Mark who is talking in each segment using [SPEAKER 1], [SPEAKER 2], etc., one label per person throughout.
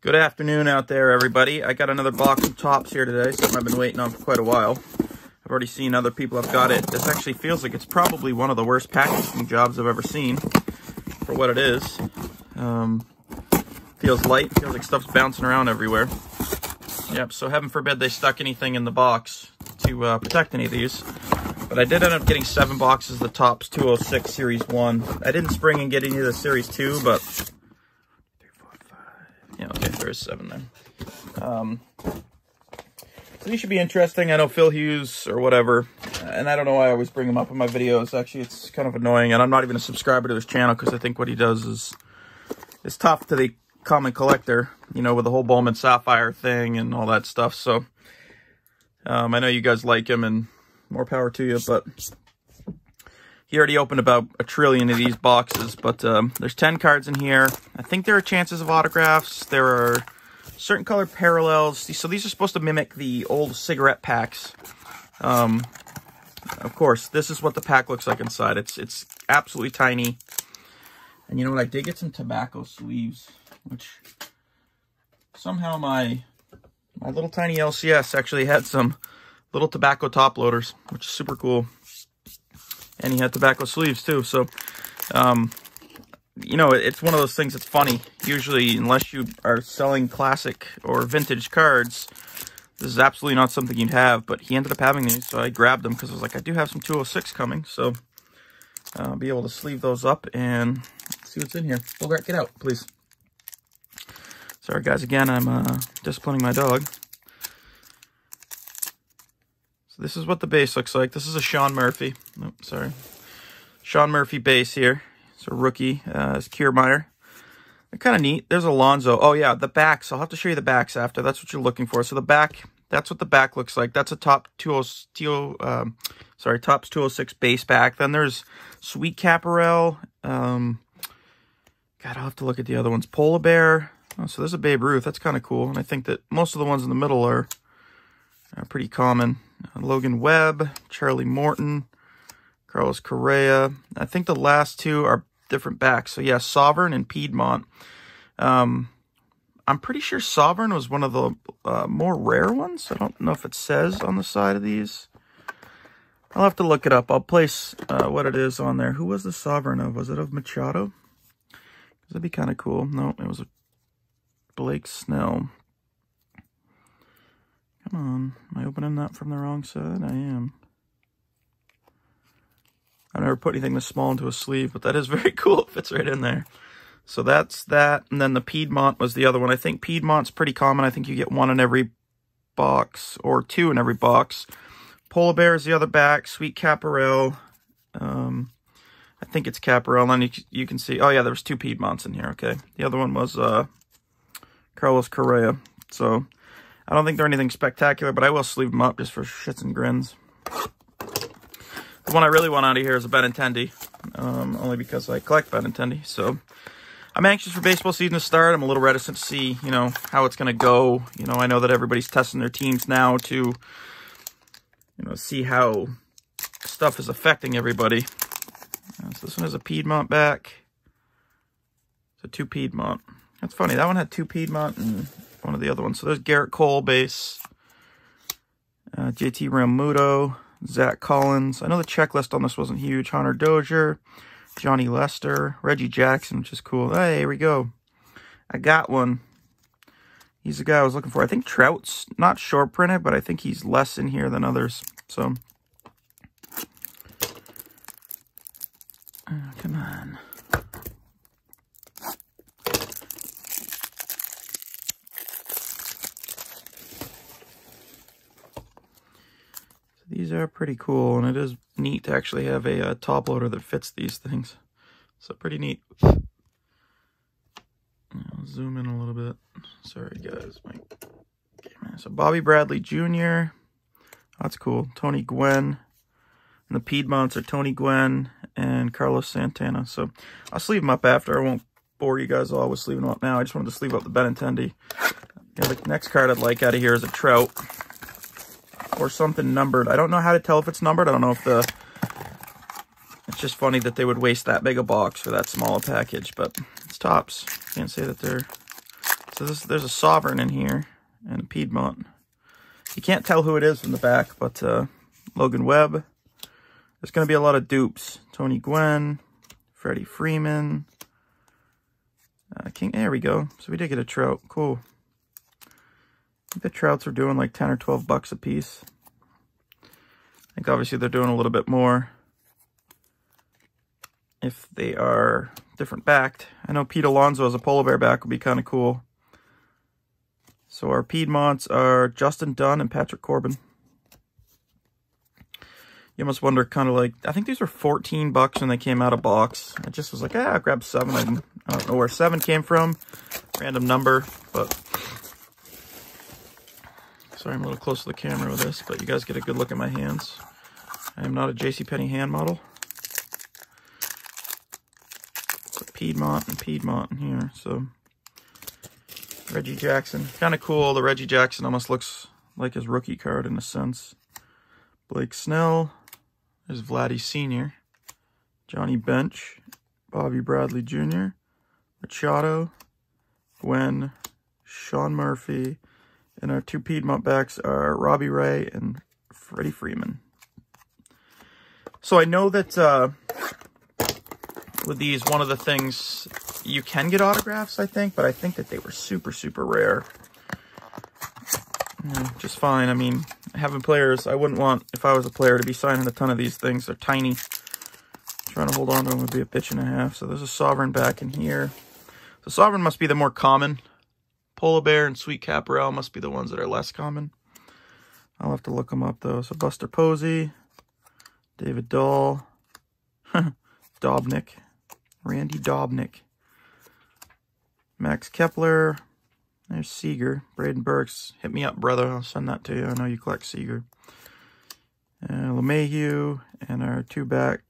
[SPEAKER 1] Good afternoon out there, everybody. I got another box of Topps here today, something I've been waiting on for quite a while. I've already seen other people have got it. This actually feels like it's probably one of the worst packaging jobs I've ever seen for what it is. Feels light, feels like stuff's bouncing around everywhere. Yep, so heaven forbid they stuck anything in the box to protect any of these. But I did end up getting 7 boxes of the Topps 206 Series 1. I didn't spring and get any of the Series 2, but... yeah, okay, there's 7 there. So these should be interesting. I know Phil Hughes or whatever, and I don't know why I always bring him up in my videos. Actually, it's kind of annoying, and I'm not even a subscriber to his channel because I think what he does is tough to the common collector, you know, with the whole Bowman Sapphire thing and all that stuff. So I know you guys like him, and more power to you, but he already opened about 1 trillion of these boxes, but there's 10 cards in here. I think there are chances of autographs. There are certain color parallels. So these are supposed to mimic the old cigarette packs. Of course, this is what the pack looks like inside. It's absolutely tiny. And you know what? I did get some tobacco sleeves, which somehow my little tiny LCS actually had some little tobacco top loaders, which is super cool. And he had tobacco sleeves too. So, you know, it's one of those things that's funny. Usually, unless you are selling classic or vintage cards, this is absolutely not something you'd have. But he ended up having these, so I grabbed them because I was like, I do have some 206 coming. So, I'll be able to sleeve those up and see what's in here. Bogart, get out, please. Sorry, guys. Again, I'm disciplining my dog. So this is what the base looks like. This is a Sean Murphy. Oh, sorry. Sean Murphy base here. It's a rookie. It's Kiermaier. They're kind of neat. There's Alonso. Oh, yeah, the backs. I'll have to show you the backs after. That's what you're looking for. So the back, that's what the back looks like. That's a Topps 206 base back. Then there's Sweet Caparel. God, I'll have to look at the other ones. Polar Bear. Oh, so there's a Babe Ruth. That's kind of cool. And I think that most of the ones in the middle are pretty common. Logan Webb, Charlie Morton, Carlos Correa. I think the last two are different backs. So yeah, Sovereign and Piedmont. I'm pretty sure Sovereign was one of the more rare ones. I don't know if it says on the side of these. I'll have to look it up. I'll place what it is on there. Who was the Sovereign of? Was it of Machado? That'd be kind of cool. No, it was a Blake Snell. Come on. Am I opening that from the wrong side? I am. I never put anything this small into a sleeve, but that is very cool. It fits right in there. So that's that. And then the Piedmont was the other one. I think Piedmont's pretty common. I think you get 1 in every box or 2 in every box. Polar Bear is the other back. Sweet Caparel. I think it's Caparel. And then you can see, oh yeah, there was 2 Piedmonts in here. Okay. The other one was Carlos Correa. So I don't think they're anything spectacular, but I will sleeve them up just for shits and grins. The one I really want out of here is a Benintendi, only because I collect Benintendi. So I'm anxious for baseball season to start. I'm a little reticent to see, you know, how it's going to go. You know, I know that everybody's testing their teams now to, you know, see how stuff is affecting everybody. So this one has a Piedmont back. So 2 Piedmont. That's funny. That one had 2 Piedmont and one of the other ones. So there's Garrett Cole base. JT Realmuto. Zach Collins. I know the checklist on this wasn't huge. Hunter Dozier. Johnny Lester. Reggie Jackson, which is cool. Hey, here we go. I got one. He's the guy I was looking for. I think Trout's not short printed, but I think he's less in here than others. So, come on. These are pretty cool, and it is neat to actually have a top loader that fits these things. So pretty neat. I'll zoom in a little bit. Sorry, guys. So Bobby Bradley Jr. That's cool. Tony Gwynn. And the Piedmonts are Tony Gwynn and Carlos Santana. So I'll sleeve them up after. I won't bore you guys all with sleeving them up now. I just wanted to sleeve up the Benintendi. Yeah, the next card I'd like out of here is a Trout. Or something numbered. I don't know how to tell if it's numbered. I don't know if the... It's just funny that they would waste that big a box for that small a package, but it's Topps. Can't say that they're So there's a Sovereign in here and a Piedmont. You can't tell who it is from the back, but Logan Webb. There's going to be a lot of dupes. Tony Gwynn, Freddie Freeman, King. There we go. So we did get a Trout. Cool. I think the Trouts are doing like 10 or 12 bucks a piece. I think obviously they're doing a little bit more if they are different backed. I know Pete Alonso as a polar bear back would be kind of cool. So our Piedmonts are Justin Dunn and Patrick Corbin. You almost wonder, kind of like, I think these were 14 bucks when they came out of box. I just was like, I'll grab 7 of them. I don't know where 7 came from. Random number, but... Sorry, I'm a little close to the camera with this, but you guys get a good look at my hands. I am not a JCPenney hand model. It's a Piedmont and Piedmont in here, so... Reggie Jackson. Kind of cool. The Reggie Jackson almost looks like his rookie card in a sense. Blake Snell. There's Vladdy Sr. Johnny Bench. Bobby Bradley Jr. Machado. Gwen. Sean Murphy. And our 2 Piedmont backs are Robbie Ray and Freddie Freeman. So I know that with these, one of the things, you can get autographs, I think, but I think that they were super, super rare. Just fine. I mean, having players, I wouldn't want, if I was a player, to be signing a ton of these things. They're tiny. Trying to hold on to them would be a bitch and a half. So there's a Sovereign back in here. So Sovereign must be the more common. Polar Bear and Sweet Caparel must be the ones that are less common. I'll have to look them up, though. So Buster Posey, David Dahl, Dobnik, Randy Dobnik, Max Kepler, there's Seager, Braden Burks. Hit me up, brother. I'll send that to you. I know you collect Seager. LeMahieu, and our 2 back,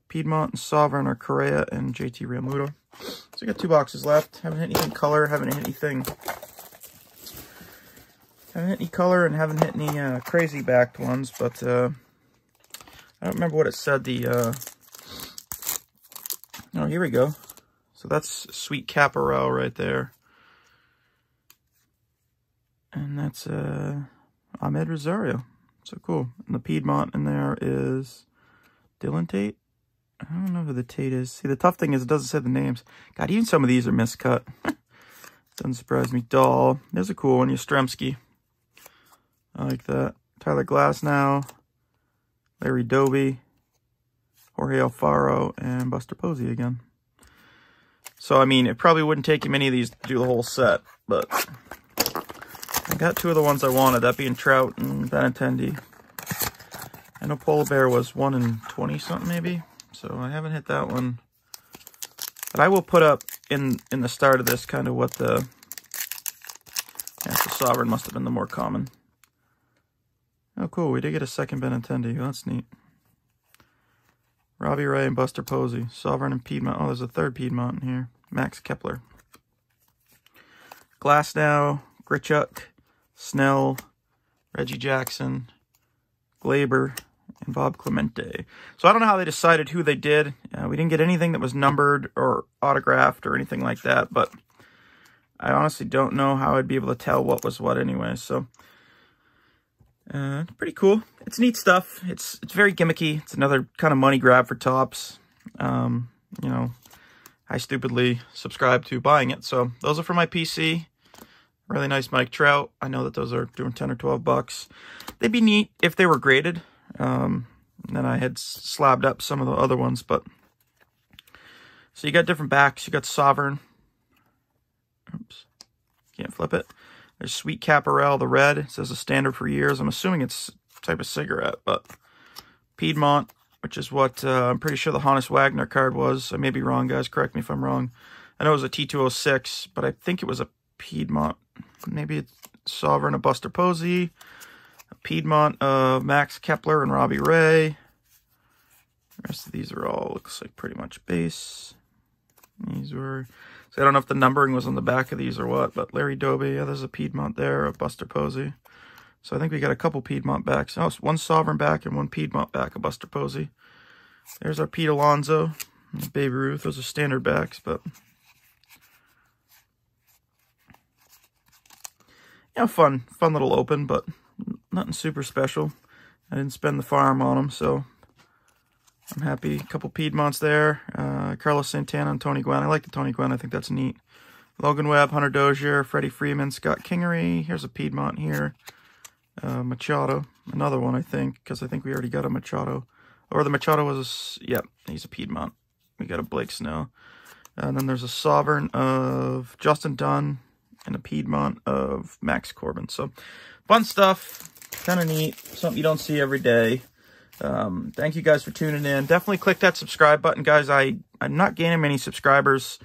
[SPEAKER 1] Piedmont and Sovereign are Correa and JT Realmuto. So we got 2 boxes left. Haven't hit anything color, haven't hit anything. Haven't hit any color and haven't hit any crazy backed ones, but I don't remember what it said. Oh, here we go. So that's Sweet Caparel right there. And that's Ahmed Rosario. So cool. And the Piedmont in there is Dylan Tate. I don't know who the Tate is. See, the tough thing is it doesn't say the names. God, even some of these are miscut. Doesn't surprise me. Dahl. There's a cool one. Yastrzemski. I like that. Tyler Glasnow. Larry Doby. Jorge Alfaro. And Buster Posey again. So, I mean, it probably wouldn't take you many of these to do the whole set. But I got 2 of the ones I wanted. That being Trout and Benintendi. I know Polar Bear was 1 in 20 something maybe. So I haven't hit that one. But I will put up in the start of this kind of what the... Yeah, the Sovereign must have been the more common. Oh, cool. We did get a second Benintendi. Oh, that's neat. Robbie Ray and Buster Posey. Sovereign and Piedmont. Oh, there's a 3rd Piedmont in here. Max Kepler. Glasnow, Grichuk, Snell, Reggie Jackson, Glaber, and Bob Clemente. So I don't know how they decided who they did. We didn't get anything that was numbered or autographed or anything like that, but I honestly don't know how I'd be able to tell what was what anyway. So it's pretty cool. It's neat stuff. It's very gimmicky. It's another kind of money grab for Topps. You know, I stupidly subscribed to buying it. So those are for my PC. Really nice Mike Trout. I know that those are doing 10 or 12 bucks. They'd be neat if they were graded. And then I had slabbed up some of the other ones, but so you got different backs. You got Sovereign. Oops, can't flip it. There's Sweet Caparel, the red. It says a standard for years. I'm assuming it's a type of cigarette, but Piedmont, which is what I'm pretty sure the Honus Wagner card was. I may be wrong, guys. Correct me if I'm wrong. I know it was a T206, but I think it was a Piedmont. Maybe it's Sovereign of Buster Posey. A Piedmont of Max Kepler and Robbie Ray. The rest of these are all, looks like pretty much base. These were... So I don't know if the numbering was on the back of these or what, but Larry Doby, yeah, there's a Piedmont there of Buster Posey. So I think we got a couple Piedmont backs. Oh, one Sovereign back and one Piedmont back of Buster Posey. There's our Pete Alonso, Babe Ruth. Those are standard backs, but fun little open, but nothing super special. I didn't spend the farm on them, so I'm happy. A couple Piedmonts there. Carlos Santana and Tony Gwynn. I like the Tony Gwynn. I think that's neat. Logan Webb, Hunter Dozier, Freddie Freeman, Scott Kingery. Here's a Piedmont here. Machado. Another one, I think, because I think we already got a Machado. Or the Machado was, he's a Piedmont. We got a Blake Snell. And then there's a Sovereign of Justin Dunn and a Piedmont of Max Corbin. So, fun stuff. Kind of neat. Something you don't see every day. Thank you guys for tuning in. Definitely click that subscribe button, guys. I'm not gaining many subscribers.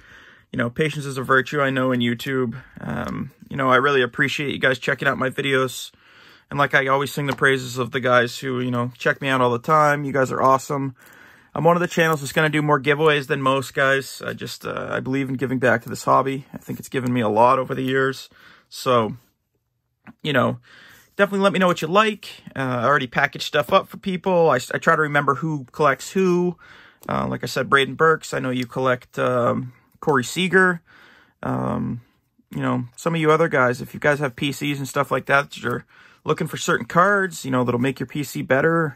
[SPEAKER 1] You know, patience is a virtue, I know, in YouTube. You know, I really appreciate you guys checking out my videos. And like I always sing the praises of the guys who, you know, check me out all the time. You guys are awesome. I'm one of the channels that's going to do more giveaways than most guys. I believe in giving back to this hobby. I think it's given me a lot over the years. So, you know, definitely let me know what you like. I already packaged stuff up for people. I try to remember who collects who. Like I said, Braden Burks. I know you collect Corey Seager. You know, some of you other guys, if you guys have PCs and stuff like that, you're looking for certain cards, you know, that'll make your PC better.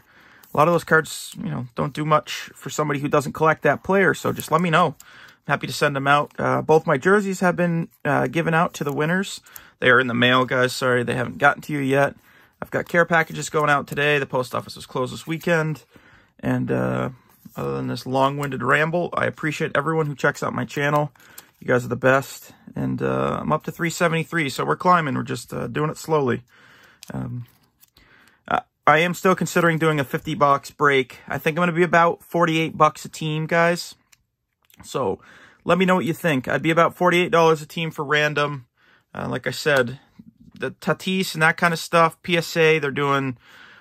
[SPEAKER 1] A lot of those cards, you know, don't do much for somebody who doesn't collect that player. So just let me know. I'm happy to send them out. Both my jerseys have been given out to the winners. They are in the mail, guys. Sorry, they haven't gotten to you yet. I've got care packages going out today. The post office is closed this weekend. And other than this long-winded ramble, I appreciate everyone who checks out my channel. You guys are the best. And I'm up to 373, so we're climbing. We're just doing it slowly. I am still considering doing a 50-box break. I think I'm going to be about 48 bucks a team, guys. So let me know what you think. I'd be about $48 a team for random. Like I said, the Tatis and that kind of stuff, PSA, they're doing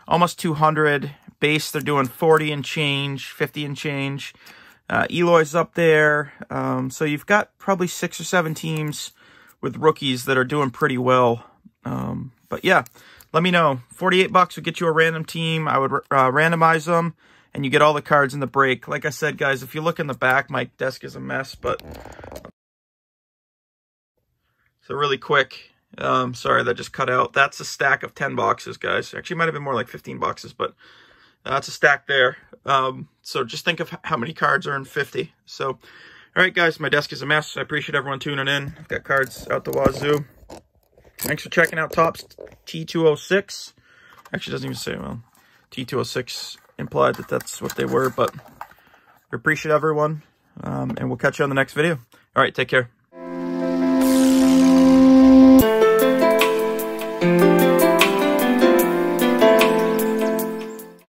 [SPEAKER 1] almost 200. Base, they're doing 40 and change, 50 and change. Eloy's up there. So you've got probably 6 or 7 teams with rookies that are doing pretty well. But yeah, let me know. 48 bucks would get you a random team. I would randomize them, and you get all the cards in the break. Like I said, guys, if you look in the back, my desk is a mess, but... So really quick, sorry, that just cut out. That's a stack of 10 boxes, guys. Actually, it might have been more like 15 boxes, but that's a stack there. So just think of how many cards are in 50. So, all right, guys, my desk is a mess. I appreciate everyone tuning in. I've got cards out the wazoo. Thanks for checking out Topps T206. Actually, doesn't even say, well, T206 implied that that's what they were, but we appreciate everyone, and we'll catch you on the next video. All right, take care.